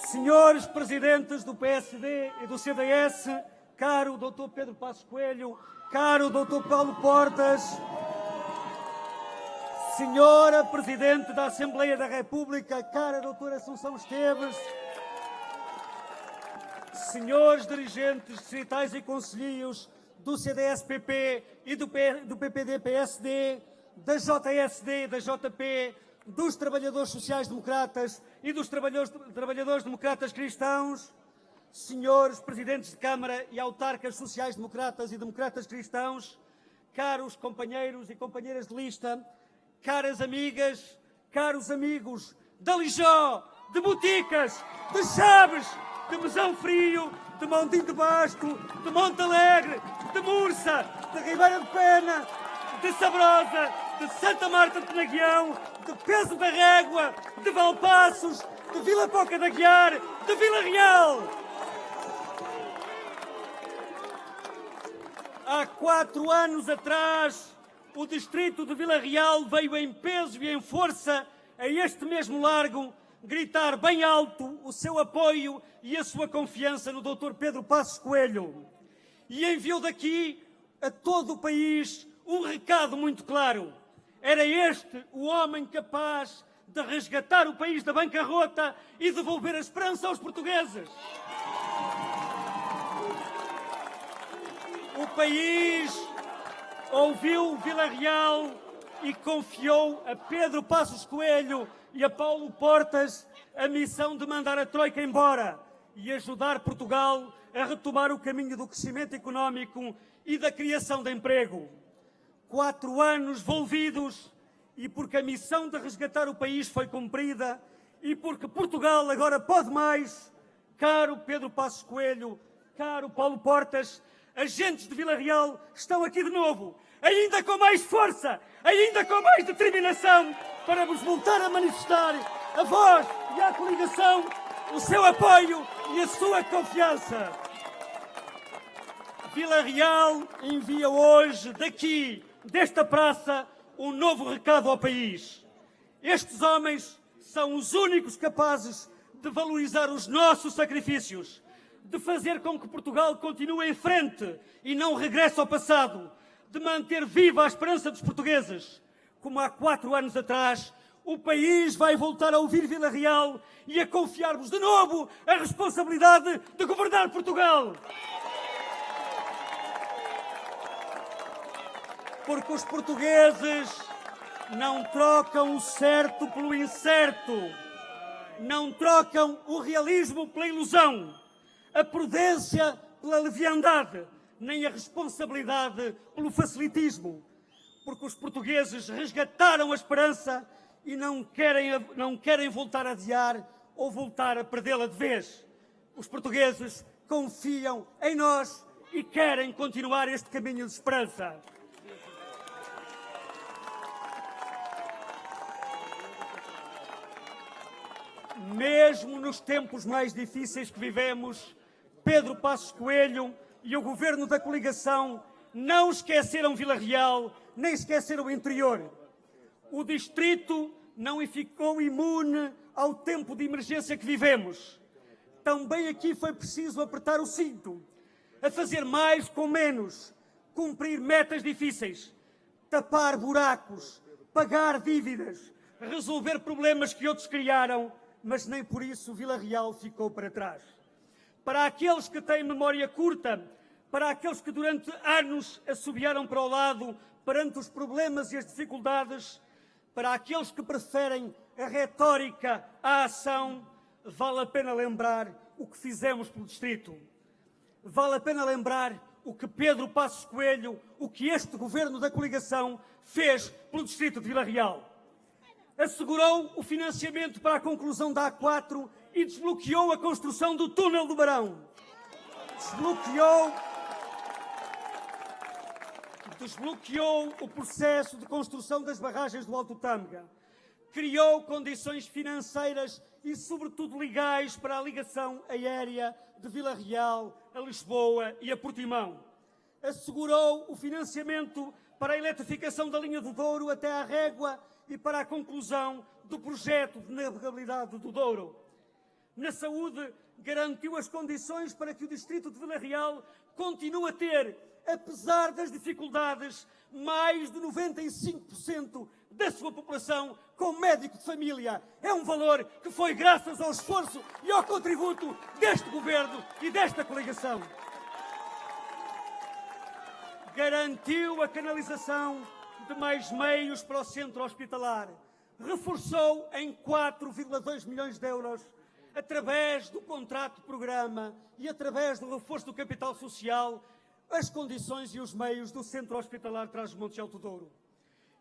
Senhores presidentes do PSD e do CDS, caro Dr. Pedro Passos Coelho, caro Dr. Paulo Portas, Senhora Presidente da Assembleia da República, cara Doutora Assunção Esteves, senhores dirigentes distritais e concelhios do CDS-PP e do PPD-PSD, da JSD, da JP, dos trabalhadores sociais-democratas e dos trabalhadores democratas cristãos, senhores presidentes de Câmara e autarcas sociais-democratas e democratas cristãos, caros companheiros e companheiras de lista, caras amigas, caros amigos de Alijó, de Boticas, de Chaves, de Mesão Frio, de Montinho de Basto, de Monte Alegre, de Mursa, de Ribeira de Pena, de Sabrosa, de Santa Marta de Penaguião, de Peso da Régua, de Valpaços, de Vila Pouca de Aguiar, de Vila Real. Há 4 anos atrás, o distrito de Vila Real veio em peso e em força a este mesmo largo gritar bem alto o seu apoio e a sua confiança no Dr. Pedro Passos Coelho. E enviou daqui a todo o país um recado muito claro. Era este o homem capaz de resgatar o país da bancarrota e devolver a esperança aos portugueses. O país ouviu Vila Real e confiou a Pedro Passos Coelho e a Paulo Portas a missão de mandar a Troika embora e ajudar Portugal a retomar o caminho do crescimento económico e da criação de emprego. 4 anos volvidos e porque a missão de resgatar o país foi cumprida e porque Portugal agora pode mais, caro Pedro Passos Coelho, caro Paulo Portas, agentes de Vila Real estão aqui de novo, ainda com mais força, ainda com mais determinação, para vos voltar a manifestar a vós e à coligação o seu apoio e a sua confiança. Vila Real envia hoje, daqui, desta praça, um novo recado ao país. Estes homens são os únicos capazes de valorizar os nossos sacrifícios, de fazer com que Portugal continue em frente e não regresse ao passado, de manter viva a esperança dos portugueses. Como há 4 anos atrás, o país vai voltar a ouvir Vila Real e a confiar-vos de novo a responsabilidade de governar Portugal. Porque os portugueses não trocam o certo pelo incerto, não trocam o realismo pela ilusão, a prudência pela leviandade, nem a responsabilidade pelo facilitismo. Porque os portugueses resgataram a esperança e não querem voltar a adiar ou voltar a perdê-la de vez. Os portugueses confiam em nós e querem continuar este caminho de esperança. Mesmo nos tempos mais difíceis que vivemos, Pedro Passos Coelho e o governo da coligação não esqueceram Vila Real, nem esqueceram o interior. O distrito não ficou imune ao tempo de emergência que vivemos. Também aqui foi preciso apertar o cinto, a fazer mais com menos, cumprir metas difíceis, tapar buracos, pagar dívidas, resolver problemas que outros criaram, mas nem por isso Vila Real ficou para trás. Para aqueles que têm memória curta, para aqueles que durante anos assobiaram para o lado perante os problemas e as dificuldades, para aqueles que preferem a retórica à ação, vale a pena lembrar o que fizemos pelo distrito. Vale a pena lembrar o que Pedro Passos Coelho, o que este governo da coligação fez pelo distrito de Vila Real. Assegurou o financiamento para a conclusão da A4 e desbloqueou a construção do túnel do Barão. Desbloqueou o processo de construção das barragens do Alto Tâmega. Criou condições financeiras e, sobretudo, legais para a ligação aérea de Vila Real a Lisboa e a Portimão. Assegurou o financiamento para a eletrificação da linha do Douro até à Régua e para a conclusão do projeto de navegabilidade do Douro. Na saúde, garantiu as condições para que o distrito de Vila Real continue a ter, apesar das dificuldades, mais de 95% da sua população com médico de família. É um valor que foi graças ao esforço e ao contributo deste governo e desta coligação. Garantiu a canalização de mais meios para o centro hospitalar. Reforçou em 4,2 milhões de euros, através do contrato-programa e através do reforço do capital social, as condições e os meios do centro hospitalar Trás-os-Montes e Alto Douro.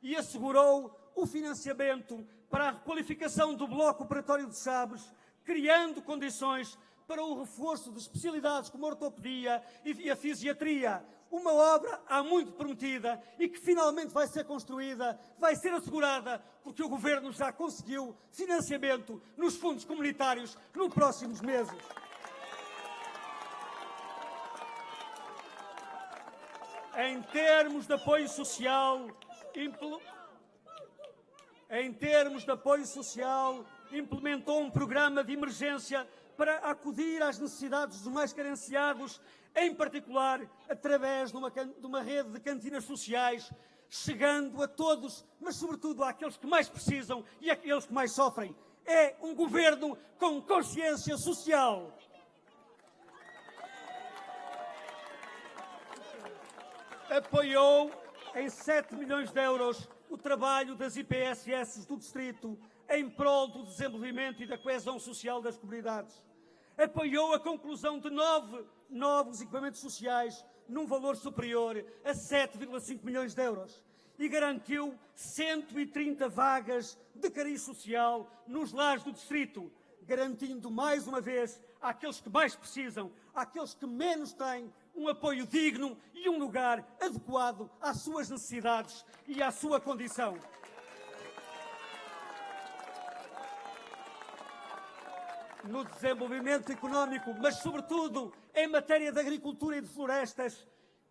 E assegurou o financiamento para a requalificação do bloco operatório de Chaves, criando condições para o reforço de especialidades como a ortopedia e a fisiatria. Uma obra há muito prometida e que finalmente vai ser construída, vai ser assegurada, porque o Governo já conseguiu financiamento nos fundos comunitários nos próximos meses. Em termos de apoio social, implementou um programa de emergência para acudir às necessidades dos mais carenciados, em particular através de uma rede de cantinas sociais, chegando a todos, mas sobretudo àqueles que mais precisam e àqueles que mais sofrem. É um governo com consciência social. Apoiou em 7 milhões de euros o trabalho das IPSS do distrito em prol do desenvolvimento e da coesão social das comunidades. Apoiou a conclusão de 9 novos equipamentos sociais num valor superior a 7,5 milhões de euros e garantiu 130 vagas de cariz social nos lares do distrito, garantindo mais uma vez àqueles que mais precisam, àqueles que menos têm, um apoio digno e um lugar adequado às suas necessidades e à sua condição. No desenvolvimento económico, mas sobretudo em matéria de agricultura e de florestas,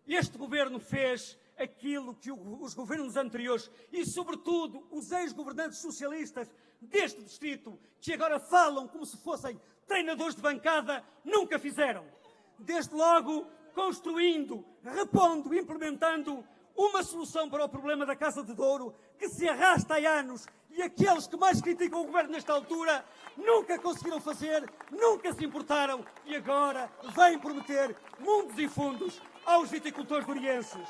este governo fez aquilo que os governos anteriores e sobretudo os ex-governantes socialistas deste distrito, que agora falam como se fossem treinadores de bancada, nunca fizeram. Desde logo, construindo, repondo, implementando uma solução para o problema da Casa de Douro, que se arrasta há anos e aqueles que mais criticam o governo nesta altura nunca conseguiram fazer, nunca se importaram e agora vêm prometer mundos e fundos aos viticultores dourienses.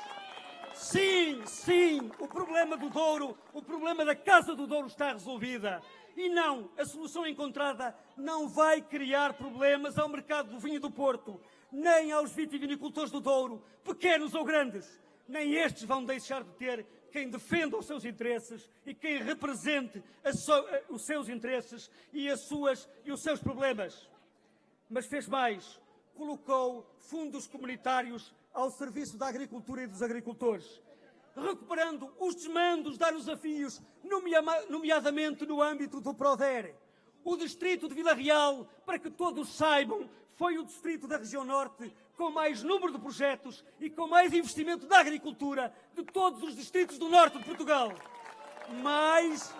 Sim, sim, o problema do Douro, o problema da Casa do Douro está resolvida. E não, a solução encontrada não vai criar problemas ao mercado do vinho do Porto, nem aos vitivinicultores do Douro, pequenos ou grandes. Nem estes vão deixar de ter quem defenda os seus interesses e quem represente os seus interesses e os seus problemas. Mas fez mais, colocou fundos comunitários ao serviço da agricultura e dos agricultores, recuperando os desmandos de anos desafios, nomeadamente no âmbito do PRODER. O distrito de Vila Real, para que todos saibam, foi o distrito da região norte com mais número de projetos e com mais investimento na agricultura de todos os distritos do norte de Portugal. Mais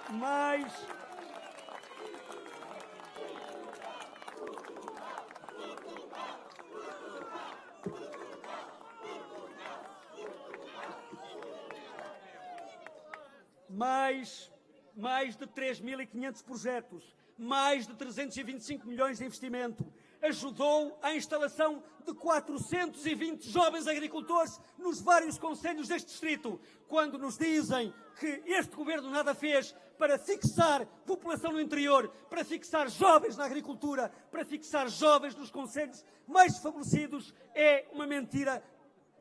de 3.500 projetos, mais de 325 milhões de investimento. Ajudou à instalação de 420 jovens agricultores nos vários concelhos deste distrito. Quando nos dizem que este governo nada fez para fixar população no interior, para fixar jovens na agricultura, para fixar jovens nos concelhos mais desfavorecidos, é uma mentira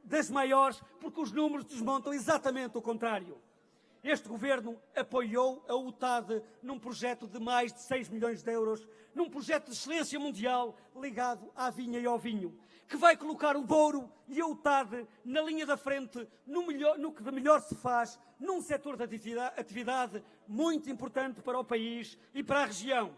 das maiores, porque os números desmontam exatamente o contrário. Este governo apoiou a UTAD num projeto de mais de 6 milhões de euros, num projeto de excelência mundial ligado à vinha e ao vinho, que vai colocar o Douro e a UTAD na linha da frente, no que de melhor se faz, num setor de atividade muito importante para o país e para a região.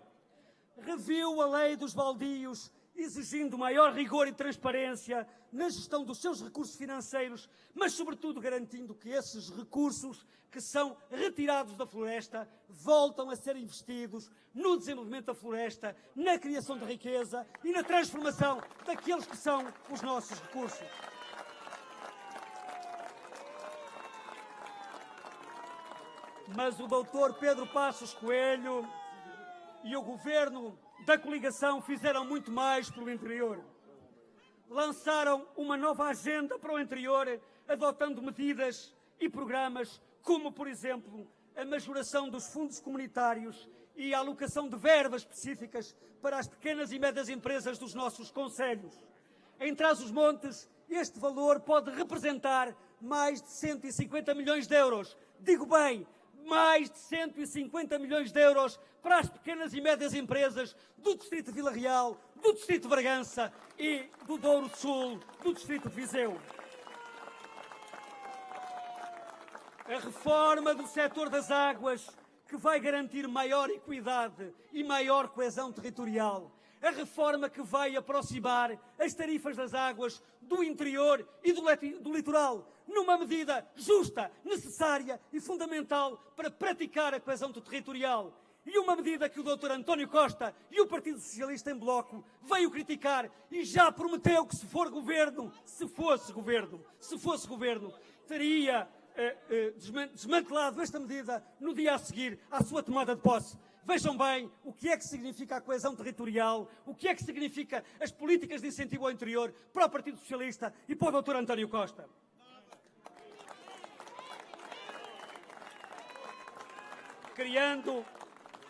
Reviu a lei dos baldios exigindo maior rigor e transparência na gestão dos seus recursos financeiros, mas, sobretudo, garantindo que esses recursos que são retirados da floresta voltam a ser investidos no desenvolvimento da floresta, na criação de riqueza e na transformação daqueles que são os nossos recursos. Mas o Dr. Pedro Passos Coelho e o governo da coligação fizeram muito mais pelo interior. Lançaram uma nova agenda para o interior, adotando medidas e programas como, por exemplo, a majoração dos fundos comunitários e a alocação de verbas específicas para as pequenas e médias empresas dos nossos concelhos. Em Trás-os-Montes, este valor pode representar mais de 150 milhões de euros. Digo bem, mais de 150 milhões de euros para as pequenas e médias empresas do Distrito de Vila Real, do Distrito de Bragança e do Douro Sul, do Distrito de Viseu. A reforma do setor das águas, que vai garantir maior equidade e maior coesão territorial. A reforma que vai aproximar as tarifas das águas do interior e do litoral, numa medida justa, necessária e fundamental para praticar a coesão territorial. E uma medida que o Dr. António Costa e o Partido Socialista em Bloco veio criticar e já prometeu que se fosse governo, teria desmantelado esta medida no dia a seguir à sua tomada de posse. Vejam bem o que é que significa a coesão territorial, o que é que significa as políticas de incentivo ao interior para o Partido Socialista e para o Dr. António Costa.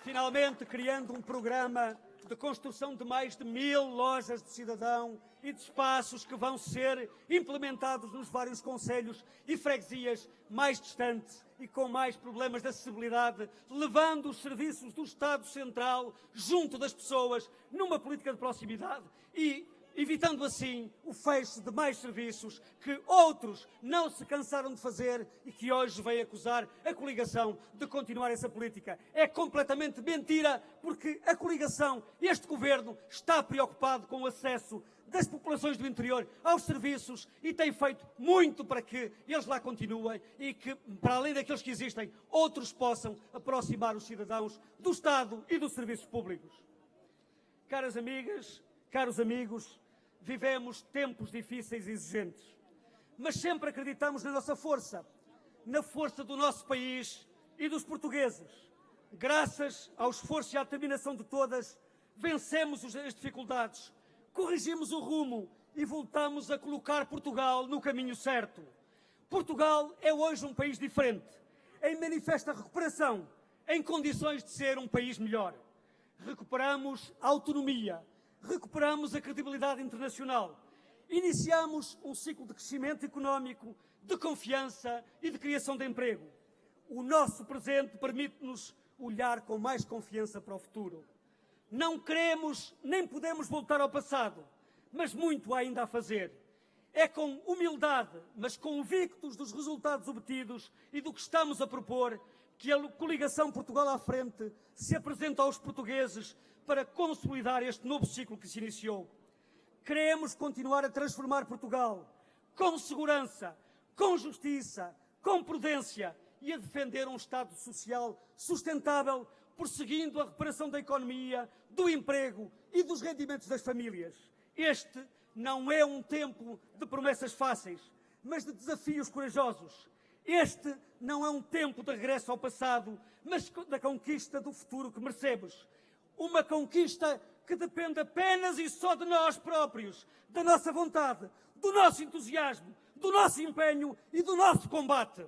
Finalmente criando um programa de construção de mais de 1000 lojas de cidadão e de espaços que vão ser implementados nos vários concelhos e freguesias mais distantes e com mais problemas de acessibilidade, levando os serviços do Estado Central junto das pessoas numa política de proximidade e evitando assim o fecho de mais serviços que outros não se cansaram de fazer e que hoje vem acusar a coligação de continuar essa política. É completamente mentira, porque a coligação, este governo, está preocupado com o acesso das populações do interior aos serviços e tem feito muito para que eles lá continuem e que, para além daqueles que existem, outros possam aproximar os cidadãos do Estado e dos serviços públicos. Caras amigas, caros amigos, vivemos tempos difíceis e exigentes, mas sempre acreditamos na nossa força, na força do nosso país e dos portugueses. Graças ao esforço e à determinação de todas, vencemos as dificuldades, corrigimos o rumo e voltamos a colocar Portugal no caminho certo. Portugal é hoje um país diferente, em manifesta recuperação, em condições de ser um país melhor. Recuperamos a autonomia, recuperamos a credibilidade internacional, iniciamos um ciclo de crescimento económico, de confiança e de criação de emprego. O nosso presente permite-nos olhar com mais confiança para o futuro. Não queremos nem podemos voltar ao passado, mas muito há ainda a fazer. É com humildade, mas convictos dos resultados obtidos e do que estamos a propor, que a coligação Portugal à Frente se apresenta aos portugueses para consolidar este novo ciclo que se iniciou. Queremos continuar a transformar Portugal com segurança, com justiça, com prudência e a defender um Estado social sustentável, prosseguindo a recuperação da economia, do emprego e dos rendimentos das famílias. Este não é um tempo de promessas fáceis, mas de desafios corajosos. Este não é um tempo de regresso ao passado, mas da conquista do futuro que merecemos. Uma conquista que depende apenas e só de nós próprios, da nossa vontade, do nosso entusiasmo, do nosso empenho e do nosso combate.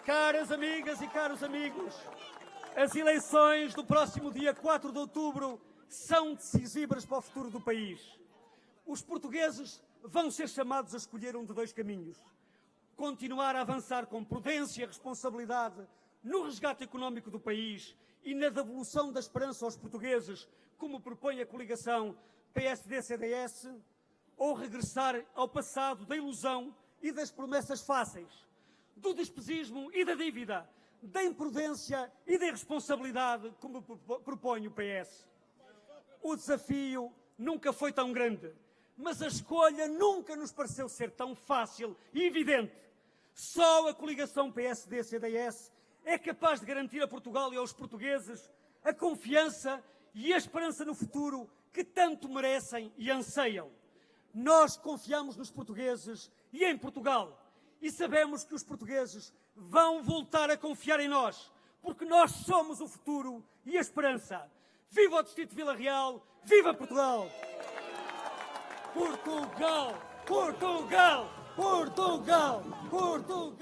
Caras amigas e caros amigos, as eleições do próximo dia 4 de outubro são decisivas para o futuro do país. Os portugueses vão ser chamados a escolher um de dois caminhos. Continuar a avançar com prudência e responsabilidade no resgate económico do país e na devolução da esperança aos portugueses, como propõe a coligação PSD-CDS, ou regressar ao passado da ilusão e das promessas fáceis, do despesismo e da dívida, da imprudência e da irresponsabilidade, como propõe o PS. O desafio nunca foi tão grande, mas a escolha nunca nos pareceu ser tão fácil e evidente. Só a coligação PSD-CDS é capaz de garantir a Portugal e aos portugueses a confiança e a esperança no futuro que tanto merecem e anseiam. Nós confiamos nos portugueses e em Portugal e sabemos que os portugueses vão voltar a confiar em nós, porque nós somos o futuro e a esperança. Viva o Distrito de Vila Real! Viva Portugal! Portugal! Portugal! Portugal! Portugal!